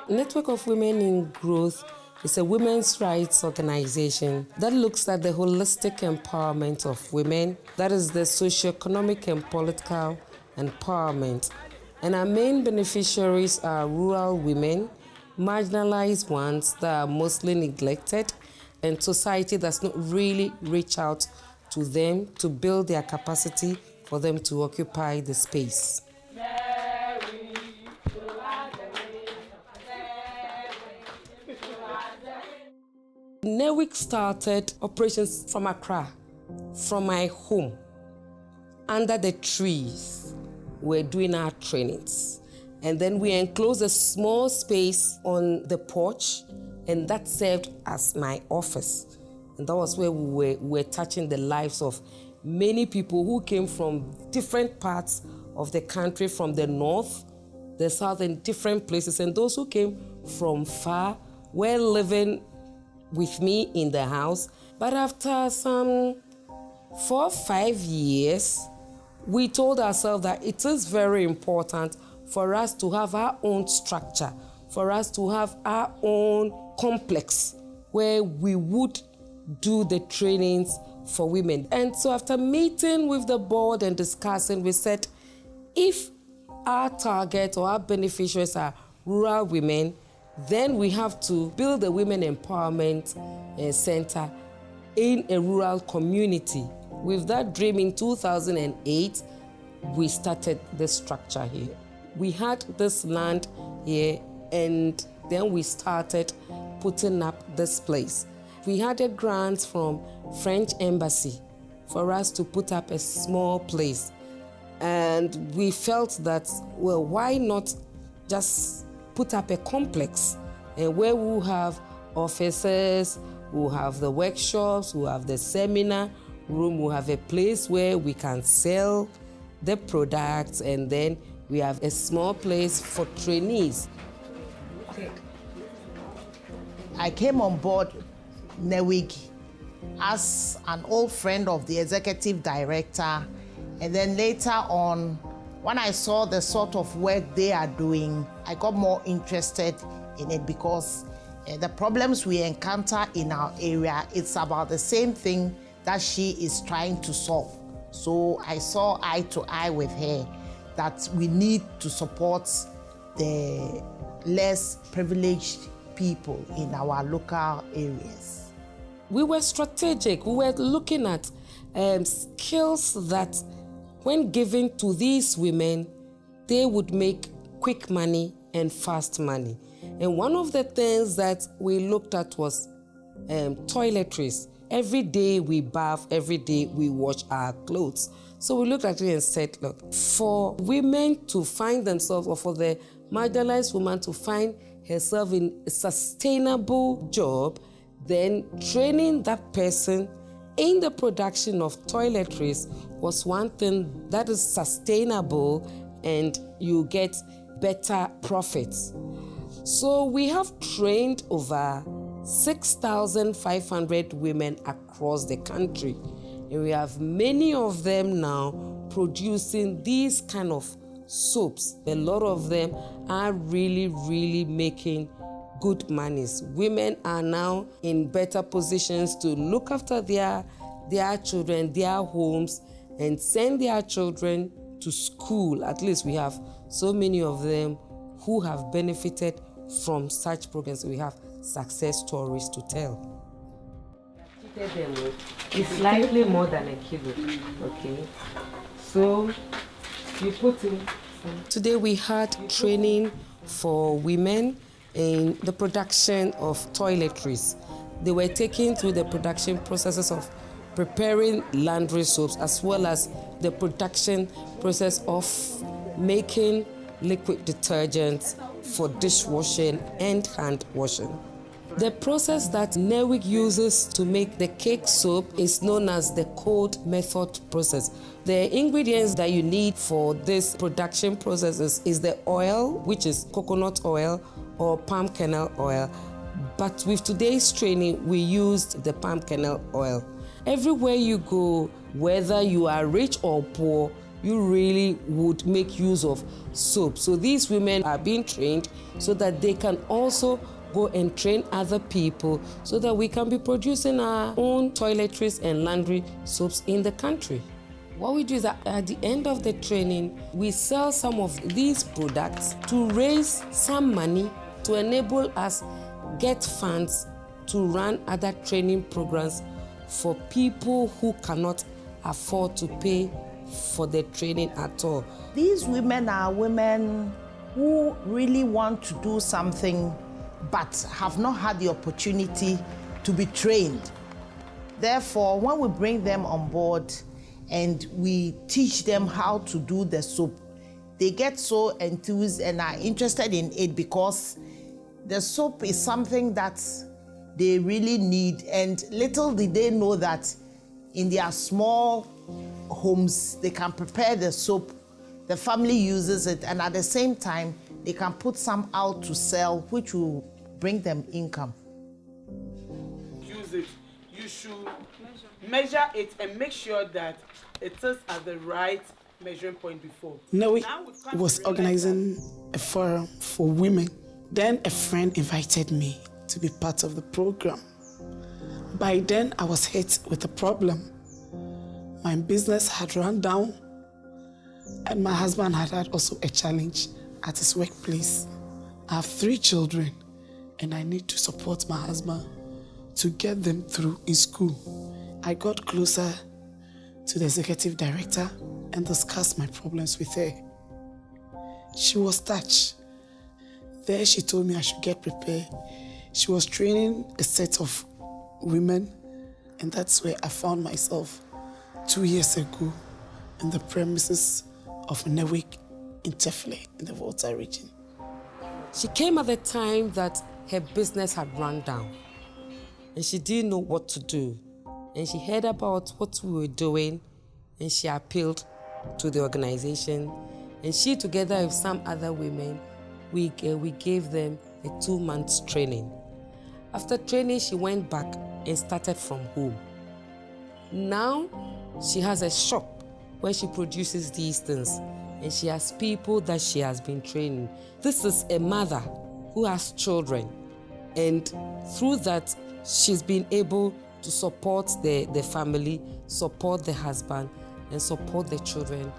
Network of Women in Growth is a women's rights organization that looks at the holistic empowerment of women, that is the socio-economic and political empowerment. And our main beneficiaries are rural women, marginalized ones that are mostly neglected, and society does not really reach out to them to build their capacity for them to occupy the space. NEWIG started operations from Accra, from my home, under the trees. We're doing our trainings. And then we enclosed a small space on the porch, and that served as my office. And that was where we were touching the lives of many people who came from different parts of the country, from the north, the south, and different places. And those who came from far were living with me in the house. But after some 4 or 5 years, we told ourselves that it is very important for us to have our own structure, for us to have our own complex where we would do the trainings for women. And so after meeting with the board and discussing, we said, if our target or our beneficiaries are rural women, then we have to build a women empowerment center in a rural community. With that dream, in 2008, we started this structure here. We had this land here, and then we started putting up this place. We had a grant from French Embassy for us to put up a small place. And we felt that, well, why not just put up a complex where we'll have offices, we'll have the workshops, we'll have the seminar room, we'll have a place where we can sell the products, and then we have a small place for trainees. I came on board NEWIG as an old friend of the executive director, and then later on, when I saw the sort of work they are doing, I got more interested in it because the problems we encounter in our area, it's about the same thing that she is trying to solve. So I saw eye to eye with her that we need to support the less privileged people in our local areas. We were strategic. We were looking at skills that, when given to these women, they would make quick money and fast money. And one of the things that we looked at was toiletries. Every day we bath, every day we wash our clothes. So we looked at it and said, look, for women to find themselves, or for the marginalized woman to find herself in a sustainable job, then training that person in the production of toiletries was one thing that is sustainable, and you get better profits. So we have trained over 6,500 women across the country. And we have many of them now producing these kind of soaps. A lot of them are really making good monies. Women are now in better positions to look after their children, their homes, and send their children to school. At least we have so many of them who have benefited from such programs. We have success stories to tell. It's slightly more than a kilo, okay? So you put in. Today we had training for women in the production of toiletries. They were taken through the production processes of preparing laundry soaps, as well as the production process of making liquid detergents for dishwashing and hand washing. The process that NEWIG uses to make the cake soap is known as the cold method process. The ingredients that you need for this production process is the oil, which is coconut oil or palm kernel oil. But with today's training, we used the palm kernel oil. Everywhere you go, whether you are rich or poor, you really would make use of soap. So these women are being trained so that they can also go and train other people so that we can be producing our own toiletries and laundry soaps in the country. What we do is that at the end of the training, we sell some of these products to raise some money to enable us get funds to run other training programs for people who cannot afford to pay for the training at all. These women are women who really want to do something but have not had the opportunity to be trained. Therefore, when we bring them on board and we teach them how to do the soap, they get so enthused and are interested in it because the soap is something that they really need, and little did they know that in their small homes they can prepare the soap, the family uses it, and at the same time they can put some out to sell, which will bring them income. Use it. You should measure it and make sure that it is at the right measuring point before. NEWIG was organizing a forum for women. Then a friend invited me to be part of the program. By then, I was hit with a problem. My business had run down, and my husband had also a challenge at his workplace. I have 3 children, and I need to support my husband to get them through in school. I got closer to the executive director and discussed my problems with her. She was touched. There she told me I should get prepared. She was training a set of women, and that's where I found myself 2 years ago in the premises of NEWIG in Tefle in the Volta region. She came at the time that her business had run down and she didn't know what to do. And she heard about what we were doing and she appealed to the organization. And she, together with some other women, we gave them a 2-month training. After training, she went back and started from home. Now, she has a shop where she produces these things and she has people that she has been training. This is a mother who has children, and through that, she's been able to support the family, support the husband, and support the children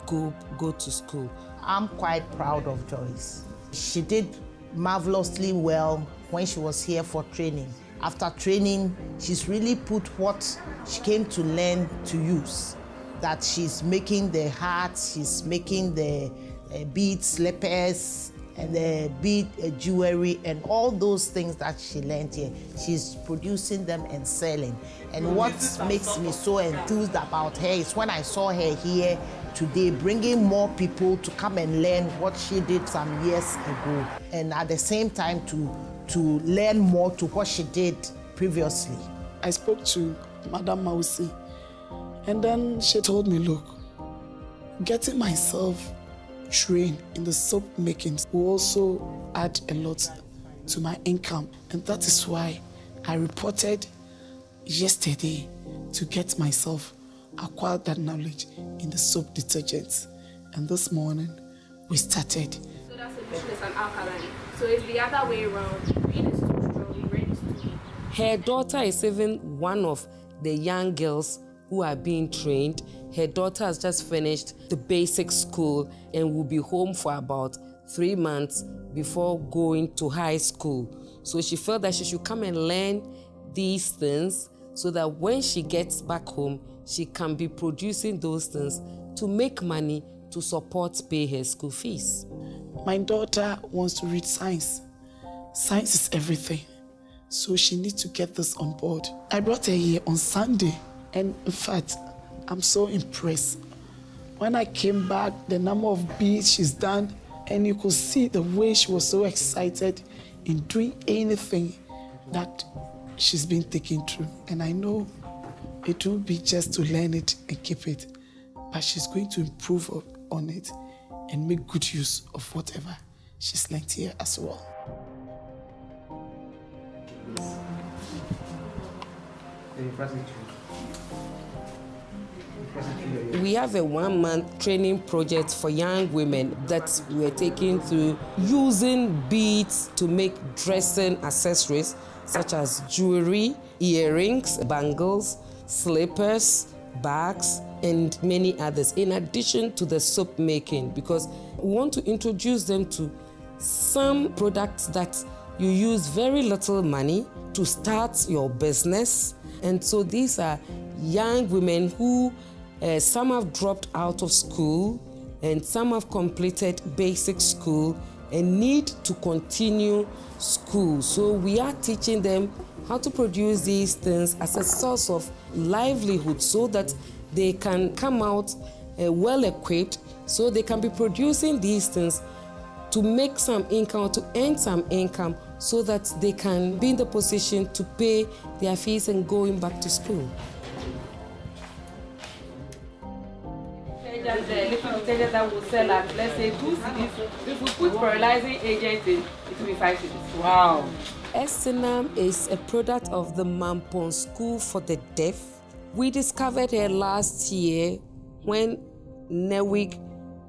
go to school. I'm quite proud of Joyce. She did marvelously well when she was here for training. After training, she's really put what she came to learn to use. That she's making the hearts, she's making the beads, slippers, and the bead jewelry, and all those things that she learned here. She's producing them and selling. And what makes me so enthused about her is when I saw her here today, bringing more people to come and learn what she did some years ago, and at the same time to learn more to what she did previously. I spoke to Madam Mausi, and then she told me, look, getting myself trained in the soap making will also add a lot to my income. And that is why I reported yesterday to get myself acquired that knowledge in the soap detergents. And this morning, we started. So that solution is an alkaline. So it's the other way around. Green is too strong, red is too weak. Her daughter is even one of the young girls who are being trained. Her daughter has just finished the basic school and will be home for about 3 months before going to high school. So she felt that she should come and learn these things so that when she gets back home, she can be producing those things to make money to pay her school fees. My daughter wants to read science. Science is everything. So she needs to get this on board. I brought her here on Sunday, and in fact, I'm so impressed. When I came back, the number of beads she's done, and you could see the way she was so excited in doing anything that she's been taken through. And I know it won't be just to learn it and keep it, but she's going to improve on it and make good use of whatever she's learned here as well. We have a 1-month training project for young women that we're taking through using beads to make dressing accessories such as jewelry, earrings, bangles, slippers, bags, and many others, in addition to the soap making, because we want to introduce them to some products that you use very little money to start your business. And so these are young women who some have dropped out of school and some have completed basic school and need to continue school. So we are teaching them how to produce these things as a source of livelihood so that they can come out well equipped, so they can be producing these things to make some income, to earn some income, so that they can be in the position to pay their fees and going back to school. Detergent that will sell at, let's say, 2 cedis. If we put sterilizing agent in, it will be 5 cedis. Wow. Esinam is a product of the Mampon School for the Deaf. We discovered her last year when NEWIG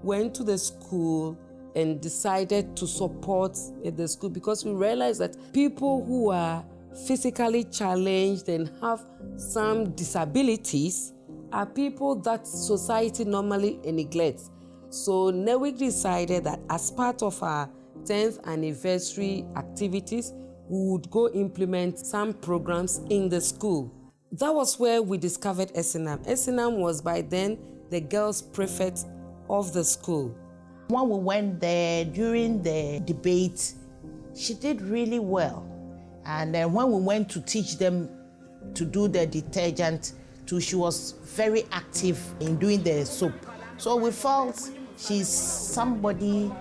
went to the school and decided to support the school, because we realized that people who are physically challenged and have some disabilities are people that society normally neglects. So NEWIG decided that as part of our 10th anniversary activities, we would go implement some programs in the school. That was where we discovered Esinam. Esinam was by then the girls' prefect of the school. When we went there during the debate, she did really well. And then when we went to teach them to do the detergent, too, she was very active in doing the soap. So we felt she's somebody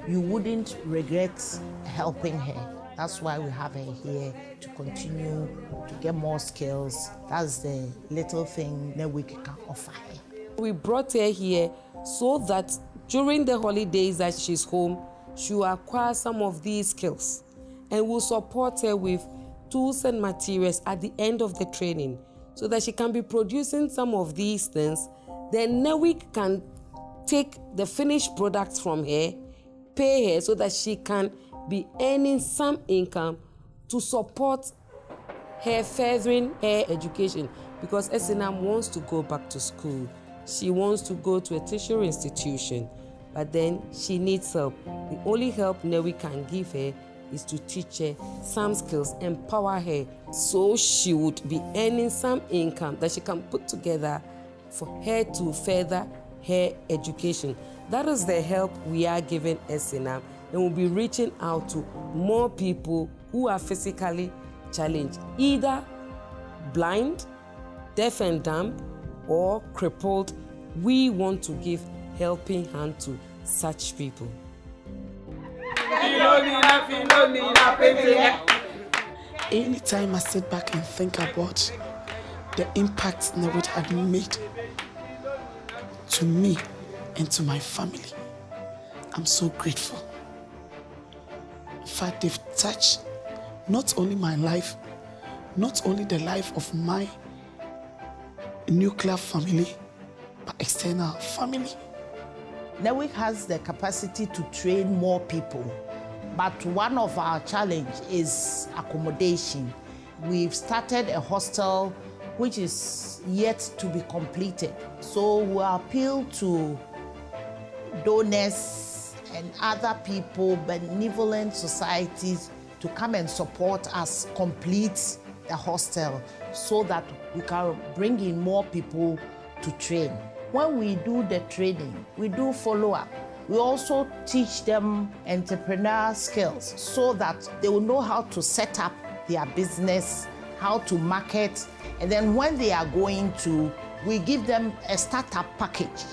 you wouldn't regret helping her. That's why we have her here, to continue to get more skills. That's the little thing that we can offer her. We brought her here so that during the holidays that she's home, she will acquire some of these skills, and we'll support her with tools and materials at the end of the training so that she can be producing some of these things. Then NEWIG can take the finished products from her, pay her so that she can be earning some income to support her furthering her education, because Esinam wants to go back to school. She wants to go to a tertiary institution, but then she needs help. The only help NEWIG can give her is to teach her some skills, empower her, so she would be earning some income that she can put together for her to further her education. That is the help we are giving Esinam, and we'll be reaching out to more people who are physically challenged, either blind, deaf and dumb, or crippled. We want to give helping hand to such people. Anytime I sit back and think about the impact NEWIG had made to me and to my family, I'm so grateful. In fact, they've touched not only my life, not only the life of my nuclear family, but external family. NEWIG has the capacity to train more people, but one of our challenges is accommodation. We've started a hostel which is yet to be completed. So we appeal to donors and other people, benevolent societies, to come and support us complete the hostel so that we can bring in more people to train. When we do the training, we do follow-up. We also teach them entrepreneurial skills so that they will know how to set up their business, how to market, and then when they are going to, we give them a startup package.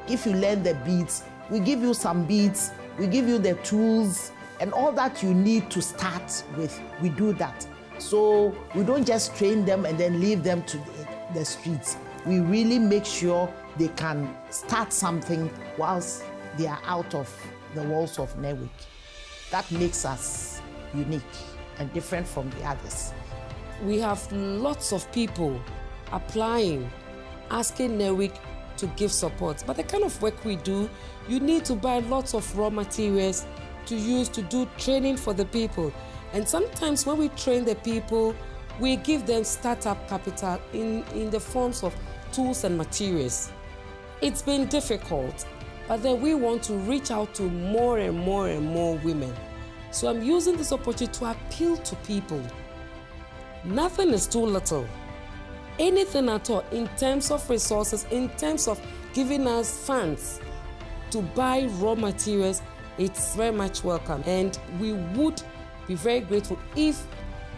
If you learn the beads, we give you some beads, we give you the tools, and all that you need to start with, we do that. So we don't just train them and then leave them to the streets. We really make sure they can start something whilst they are out of the walls of NEWIG. That makes us unique and different from the others. We have lots of people applying, asking NEWIG to give support. But the kind of work we do, you need to buy lots of raw materials to use to do training for the people. And sometimes when we train the people, we give them startup capital in the forms of tools and materials. It's been difficult, but then we want to reach out to more and more and more women. So I'm using this opportunity to appeal to people. Nothing is too little. Anything at all in terms of resources, in terms of giving us funds to buy raw materials, it's very much welcome. And we would be very grateful if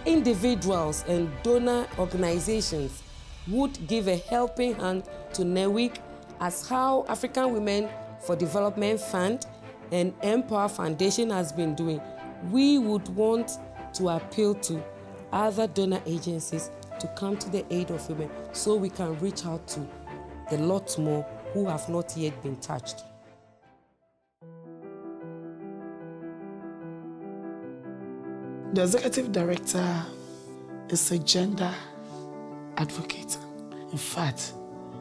individuals and donor organizations would give a helping hand to NEWIG, as how African Women for Development Fund and Empower Foundation has been doing. We would want to appeal to other donor agencies to come to the aid of women so we can reach out to the lots more who have not yet been touched. The executive director is a gender advocate. In fact,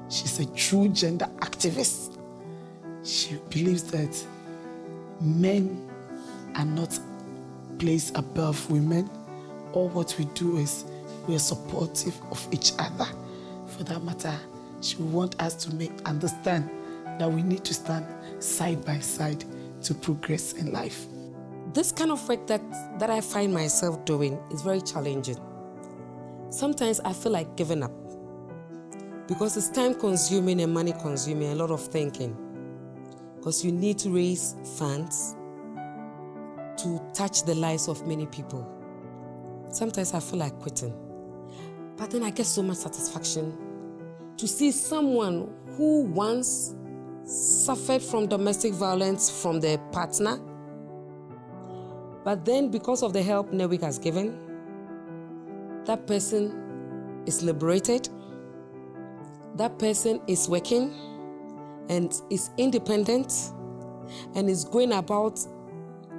she's a true gender activist. She believes that men are not placed above women. All what we do is we are supportive of each other. For that matter, she wants us to understand that we need to stand side by side to progress in life. This kind of work that I find myself doing is very challenging. Sometimes I feel like giving up because it's time-consuming and money-consuming, a lot of thinking. Because you need to raise funds to touch the lives of many people. Sometimes I feel like quitting. But then I get so much satisfaction to see someone who once suffered from domestic violence from their partner, but then because of the help NEWIG has given, that person is liberated, that person is working and is independent and is going about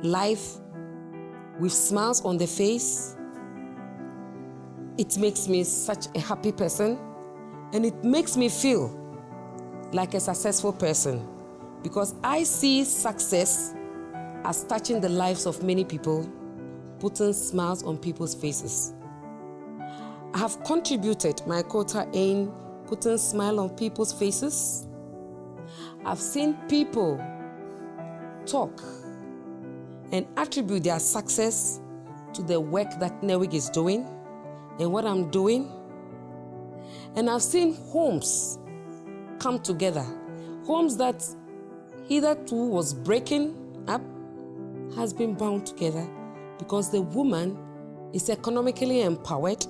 life with smiles on the face. It makes me such a happy person, and it makes me feel like a successful person because I see success as touching the lives of many people, putting smiles on people's faces. I have contributed my quota in putting a smile on people's faces. I've seen people talk and attribute their success to the work that NEWIG is doing and what I'm doing. And I've seen homes come together, homes that hitherto was breaking up has been bound together because the woman is economically empowered.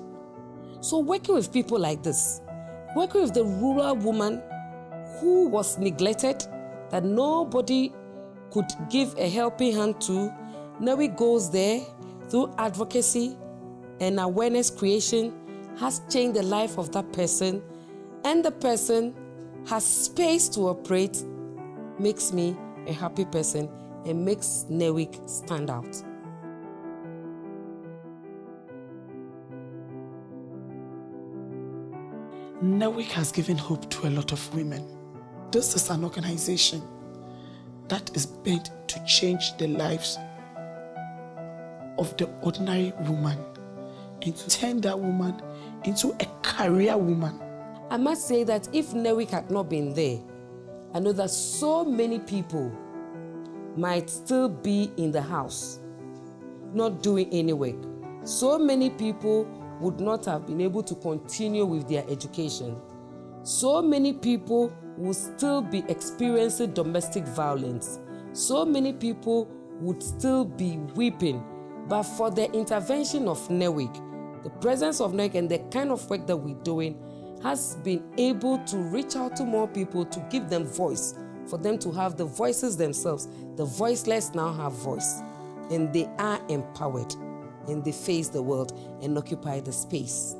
So working with people like this, working with the rural woman who was neglected, that nobody could give a helping hand to, NEWIG goes there through advocacy and awareness creation, has changed the life of that person, and the person has space to operate, makes me a happy person and makes NEWIG stand out. NEWIG has given hope to a lot of women. This is an organization that is bent to change the lives of the ordinary woman and to turn that woman into a career woman. I must say that if NEWIG had not been there, I know that so many people might still be in the house, not doing any work. So many people would not have been able to continue with their education. So many people would still be experiencing domestic violence. So many people would still be weeping. But for the intervention of NEWIG, the presence of NEWIG and the kind of work that we're doing has been able to reach out to more people, to give them voice, for them to have the voices themselves. The voiceless now have voice, and they are empowered, and they face the world and occupy the space.